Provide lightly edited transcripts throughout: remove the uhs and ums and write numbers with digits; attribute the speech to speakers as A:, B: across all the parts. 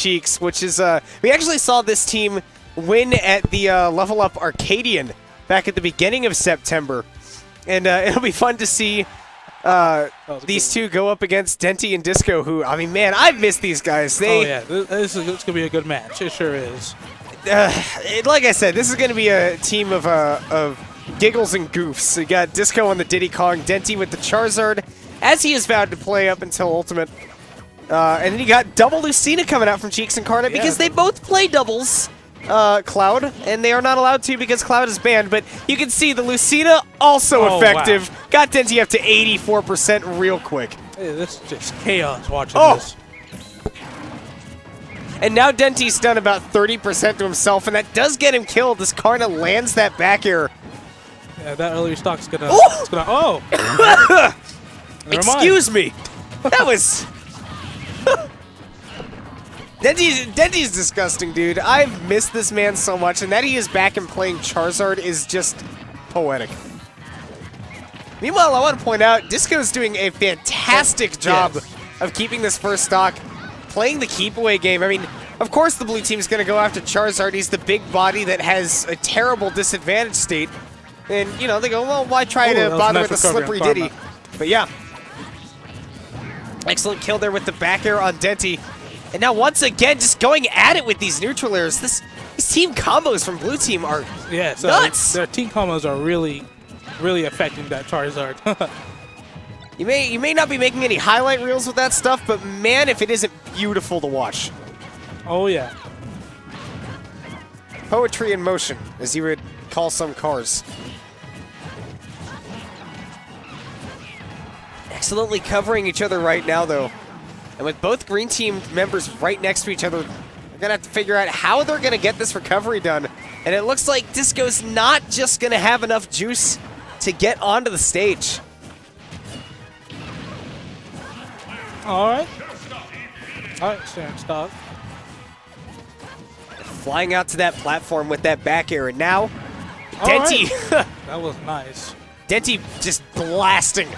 A: Cheeks, which is we actually saw this team win at the Level Up Arcadian back at the beginning of September, and it'll be fun to see these two go up against Denti and Disco, who, I mean, man, I've missed these guys.
B: Oh yeah, this is going to be a good match. It sure is.
A: Like I said, this is going to be a team of giggles and goofs. You got Disco on the Diddy Kong, Denti with the Charizard, as he is vowed to play up until Ultimate. And then you got double Lucina coming out from Cheeks and Karna because they both play doubles, Cloud, and they are not allowed to because Cloud is banned. But you can see the Lucina also effective. Wow. Got Denti up to 84% real quick.
B: Hey, this is just chaos watching this.
A: And now Denti's done about 30% to himself, and that does get him killed as Karna lands that back air.
B: Yeah, that earlier stock's gonna.
A: Excuse me. That was. Denti's disgusting, dude. I've missed this man so much, and that he is back and playing Charizard is just poetic. Meanwhile, I want to point out, Disco's doing a fantastic job of keeping this first stock, playing the keep away game. I mean, of course the blue team's going to go after Charizard. He's the big body that has a terrible disadvantage state. And, you know, they go, well, why try to bother with a slippery Diddy? But yeah. Excellent kill there with the back air on Denti. And now once again, just going at it with these neutral airs. These team combos from blue team are nuts.
B: Their team combos are really affecting that Charizard.
A: You may not be making any highlight reels with that stuff, but man, if it isn't beautiful to watch.
B: Oh yeah.
A: Poetry in motion, as you would call some cars. Excellently covering each other right now, though. And with both green team members right next to each other, they're going to have to figure out how they're going to get this recovery done. And it looks like Disco's not just going to have enough juice to get onto the stage.
B: All right, sharing stock.
A: Flying out to that platform with that back air, and now Denti.
B: Right. That was nice.
A: Denti just blasting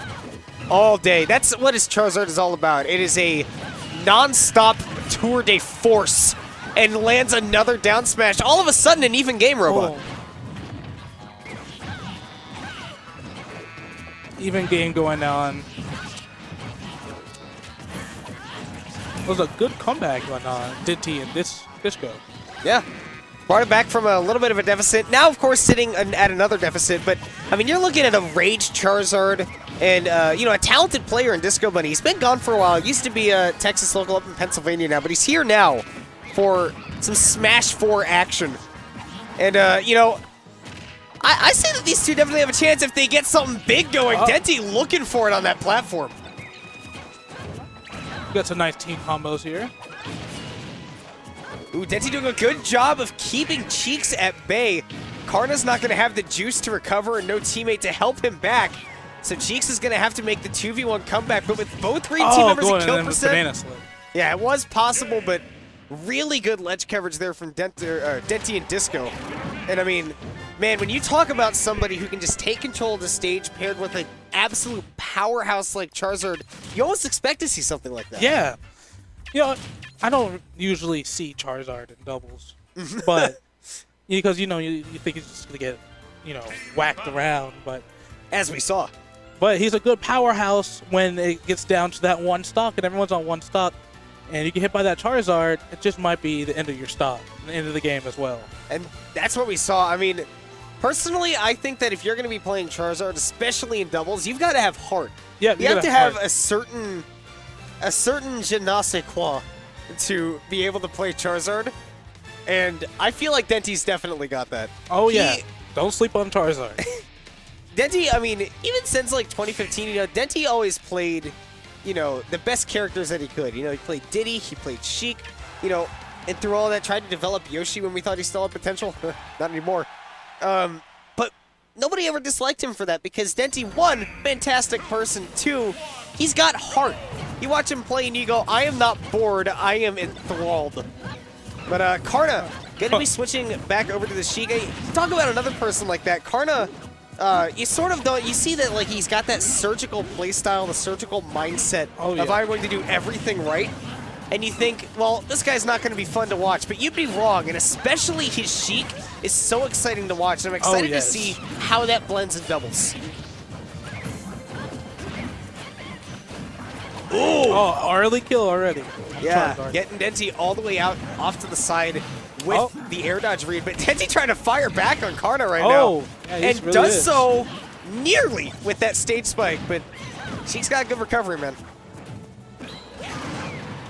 A: all day. That's what his Charizard is all about. It is a non-stop tour de force, and lands another down smash. All of a sudden, an even game, Robot.
B: Even game going on. It was a good comeback on Denti and Disco.
A: Yeah. Brought it back from a little bit of a deficit. Now, of course, sitting at another deficit. But, I mean, you're looking at a Rage Charizard and, you know, a talented player in DisqoBunny. He's been gone for a while. He used to be a Texas local up in Pennsylvania now. But he's here now for some Smash 4 action. And, you know, I say that these two definitely have a chance if they get something big going. Denti looking for it on that platform.
B: Got some nice team combos here.
A: Ooh, Denti doing a good job of keeping Cheeks at bay. Karna's not going to have the juice to recover and no teammate to help him back. So Cheeks is going to have to make the 2v1 comeback. But with both green team members in kill percent, yeah, it was possible, but really good ledge coverage there from Denti and Disco. And I mean, man, when you talk about somebody who can just take control of the stage paired with an absolute powerhouse like Charizard, you almost expect to see something like that.
B: Yeah. You know, I don't usually see Charizard in doubles, but because, you know, you think he's just going to get, you know, whacked around, but
A: as we saw.
B: But he's a good powerhouse when it gets down to that one stock and everyone's on one stock, and you get hit by that Charizard, it just might be the end of your stock, the end of the game as well.
A: And that's what we saw. I mean, personally, I think that if you're going to be playing Charizard, especially in doubles, you've got to have heart.
B: Yeah,
A: you have to have a certain je ne sais quoi to be able to play Charizard, and I feel like Denti's definitely got that.
B: Oh yeah, don't sleep on Charizard.
A: Denti, I mean, even since like 2015, you know, Denti always played, you know, the best characters that he could. You know, he played Diddy, he played Sheik, you know, and through all that tried to develop Yoshi when we thought he still had potential. Not anymore. But nobody ever disliked him for that because Denti, one, fantastic person, two, he's got heart. You watch him play and you go, I am not bored, I am enthralled. But Karna, going to be switching back over to the Sheik. Talk about another person like that. Karna, you sort of don't, you see that like he's got that surgical playstyle, the surgical mindset of I'm going to do everything right. and you think, well, this guy's not going to be fun to watch, but you'd be wrong, and especially his Sheik is so exciting to watch, and I'm excited to see how that blends in doubles. Ooh!
B: Oh, early kill already.
A: Yeah, getting Denti all the way out off to the side with the air dodge read, but Denti trying to fire back on Karna right now.
B: Yeah,
A: and
B: really
A: does so nearly with that stage spike, but Sheik's got good recovery, man.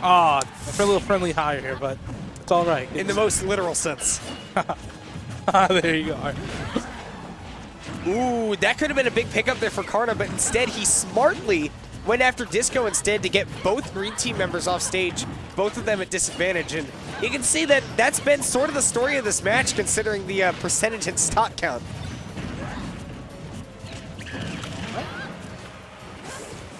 B: A little friendly high here, but it's all right.
A: In the most literal sense.
B: There you go.
A: Ooh, that could have been a big pickup there for Karna, but instead he smartly went after Disco instead to get both green team members off stage, both of them at disadvantage. And you can see that that's been sort of the story of this match, considering the percentage and stock count.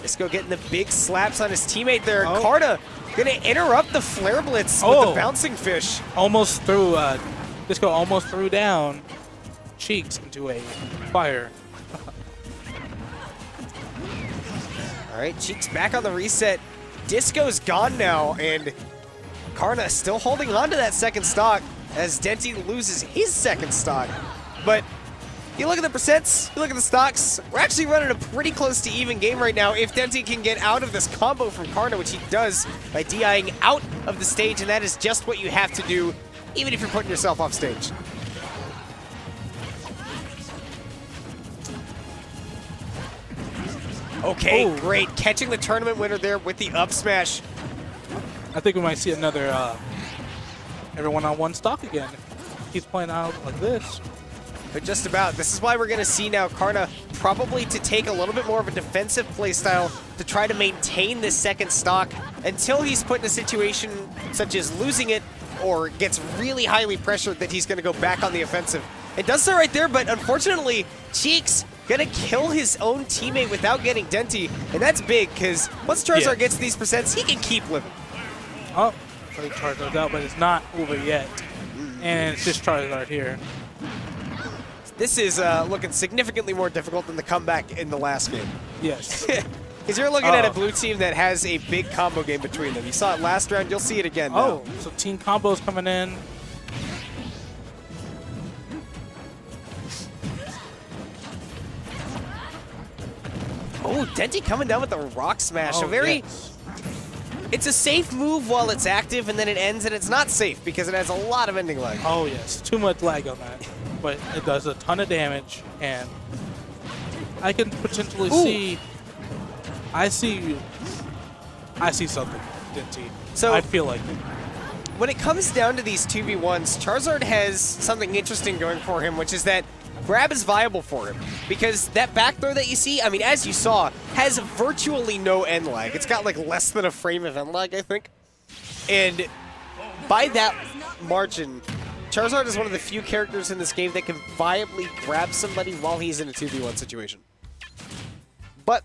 A: Disco getting the big slaps on his teammate there. Karna gonna interrupt the flare blitz with the bouncing fish.
B: Almost threw, Disco almost threw down Cheeks into a fire.
A: All right, Cheeks back on the reset. Disco's gone now, and Karna still holding on to that second stock as Denti loses his second stock. But you look at the percents, you look at the stocks, we're actually running a pretty close to even game right now if Denti can get out of this combo from Karna, which he does by DIing out of the stage, and that is just what you have to do, even if you're putting yourself off stage. Okay, great. Catching the tournament winner there with the up smash.
B: I think we might see another everyone on one stock again. He's playing out like this.
A: But just about. This is why we're going to see now Karna probably to take a little bit more of a defensive playstyle to try to maintain this second stock until he's put in a situation such as losing it or gets really highly pressured that he's going to go back on the offensive. It does so right there, but unfortunately, Cheeks gonna kill his own teammate without getting Denti, and that's big, because once Charizard gets these percents, he can keep living.
B: Oh, so Charizard's out, but it's not over yet. And it's just Charizard here.
A: This is looking significantly more difficult than the comeback in the last game.
B: Yes.
A: Because you're looking at a blue team that has a big combo game between them. You saw it last round, you'll see it again now.
B: So team combos coming in.
A: Oh, Denti coming down with the rock smash. It's a safe move while it's active, and then it ends, and it's not safe because it has a lot of ending lag.
B: Oh, yes. Too much lag on that. But it does a ton of damage, and I can potentially see... I see something, Denti.
A: So
B: I feel like it.
A: When it comes down to these 2v1s, Charizard has something interesting going for him, which is that grab is viable for him. Because that back throw that you see, I mean, as you saw, has virtually no end lag. It's got like less than a frame of end lag, I think. And by that margin, Charizard is one of the few characters in this game that can viably grab somebody while he's in a 2v1 situation. But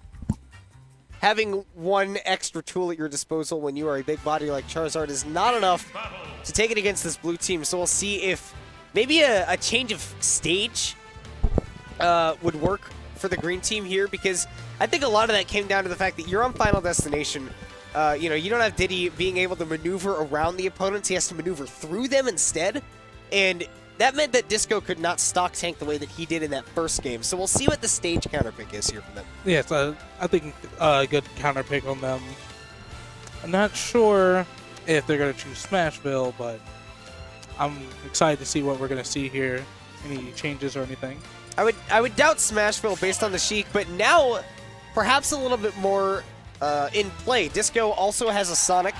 A: having one extra tool at your disposal when you are a big body like Charizard is not enough to take it against this blue team. So we'll see if maybe a change of stage would work for the green team here, because I think a lot of that came down to the fact that you're on Final Destination. You know, you don't have Diddy being able to maneuver around the opponents. He has to maneuver through them instead. And that meant that Disco could not stock tank the way that he did in that first game. So we'll see what the stage counter pick is here from them.
B: Yes, I think a good counter pick on them. I'm not sure if they're going to choose Smashville, but I'm excited to see what we're going to see here. Any changes or anything.
A: I would doubt Smashville based on the Sheik, but now perhaps a little bit more in play. Disco also has a Sonic.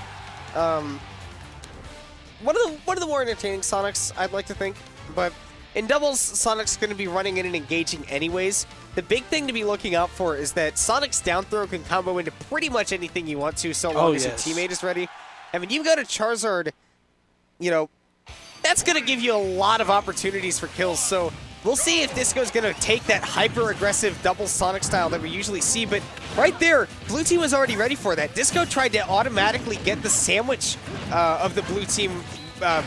A: One of the more entertaining Sonics, I'd like to think. But in doubles, Sonic's going to be running in and engaging anyways. The big thing to be looking out for is that Sonic's down throw can combo into pretty much anything you want to, so long as your teammate is ready. I mean, you've got a Charizard, you know, that's going to give you a lot of opportunities for kills. So we'll see if Disco's going to take that hyper-aggressive double Sonic style that we usually see. But right there, blue team was already ready for that. Disco tried to automatically get the sandwich of the blue team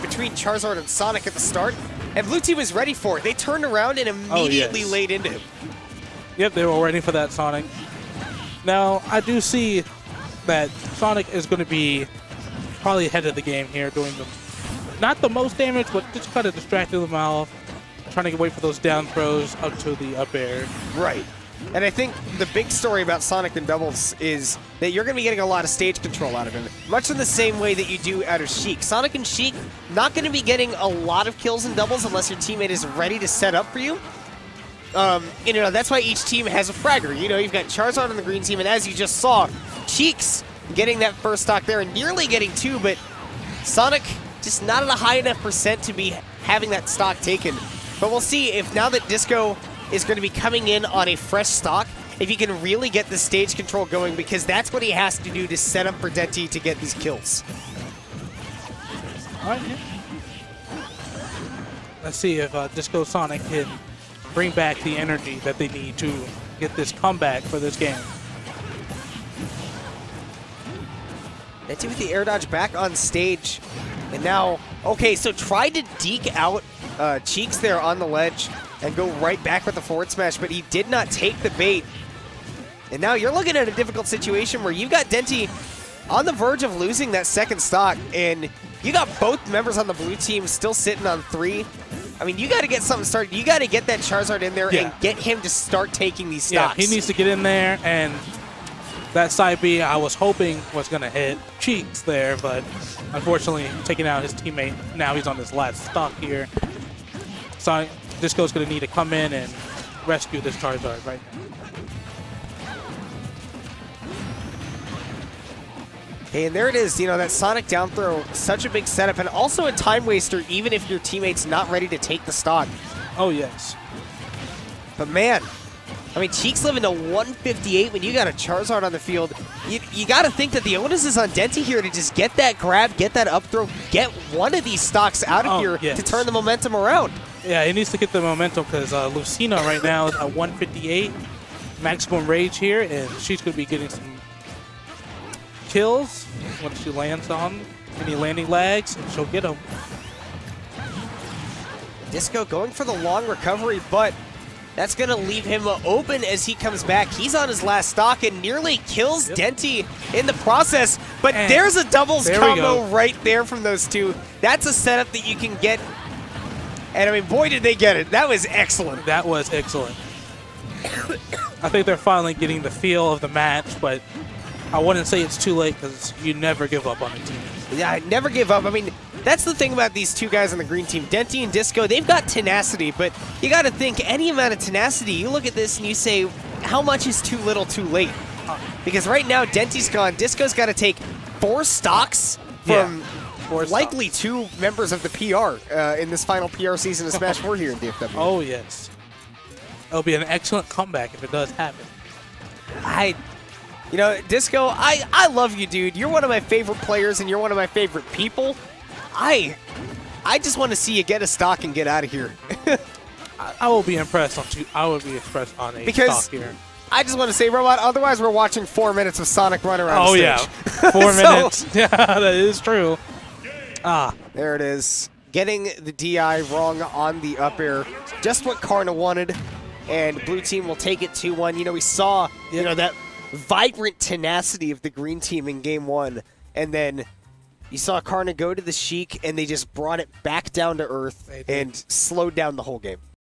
A: between Charizard and Sonic at the start. And blue team was ready for it. They turned around and immediately laid into him.
B: Yep, they were ready for that Sonic. Now, I do see that Sonic is going to be probably ahead of the game here, doing not the most damage, but just kind of distracting them out, trying to wait for those down throws up to the up air.
A: Right. And I think the big story about Sonic and Doubles is that you're going to be getting a lot of stage control out of him, much in the same way that you do out of Sheik. Sonic and Sheik not going to be getting a lot of kills in doubles unless your teammate is ready to set up for you. You know, that's why each team has a fragger. You know, you've got Charizard on the green team, and as you just saw, Cheeks getting that first stock there and nearly getting 2, but Sonic just not at a high enough percent to be having that stock taken. But we'll see if now that Disco is going to be coming in on a fresh stock, if he can really get the stage control going, because that's what he has to do to set up for Denti to get these kills.
B: All right, yeah. Let's see if Disco Sonic can bring back the energy that they need to get this comeback for this game.
A: Denti with the air dodge back on stage. And now, okay, so tried to deke out Cheeks there on the ledge and go right back with the forward smash, but he did not take the bait. And now you're looking at a difficult situation where you've got Denti on the verge of losing that second stock, and you got both members on the blue team still sitting on 3. I mean, you got to get something started. You got to get that Charizard in there and get him to start taking these stocks.
B: Yeah, he needs to get in there, and that side B I was hoping was going to hit Cheeks there, but unfortunately taking out his teammate. Now he's on his last stock here. So Disco's going to need to come in and rescue this Charizard right now.
A: Okay, and there it is, you know, that Sonic down throw, such a big setup, and also a time waster even if your teammate's not ready to take the stock.
B: Oh, yes.
A: But man, I mean, Cheeks living to 158 when you got a Charizard on the field. You got to think that the onus is on Denti here to just get that grab, get that up throw, get one of these stocks out of here to turn the momentum around.
B: Yeah, he needs to get the momentum because Lucina right now is at 158. Maximum rage here, and she's going to be getting some kills when she lands on any landing lags, and she'll get them.
A: Disco going for the long recovery, but that's going to leave him open as he comes back. He's on his last stock and nearly kills Denti in the process, but and there's a doubles combo right there from those two. That's a setup that you can get, and I mean, boy, did they get it. That was excellent.
B: That was excellent. I think they're finally getting the feel of the match, but I wouldn't say it's too late because you never give up on a team.
A: Yeah, I never give up. I mean, that's the thing about these two guys on the green team. Denti and Disco, they've got tenacity, but you got to think any amount of tenacity, you look at this and you say, how much is too little too late? Because right now, Denti's gone. Disco's got to take 4 stocks from likely 2 members of the PR in this final PR season of Smash 4 here in DFW.
B: Oh, yes. It'll be an excellent comeback if it does happen.
A: You know, Disco, I love you, dude. You're one of my favorite players, and you're one of my favorite people. I just want to see you get a stock and get out of here.
B: I will be impressed on a stock here.
A: I just want to say, Robot, otherwise we're watching 4 minutes of Sonic run around
B: the
A: stage.
B: Yeah. 4 minutes. Yeah, that is true.
A: There it is. Getting the DI wrong on the up air. Just what Karna wanted, and blue team will take it 2-1. You know, we saw, you know, that vibrant tenacity of the green team in game 1, and then you saw Karna go to the Sheik, and they just brought it back down to earth and slowed down the whole game.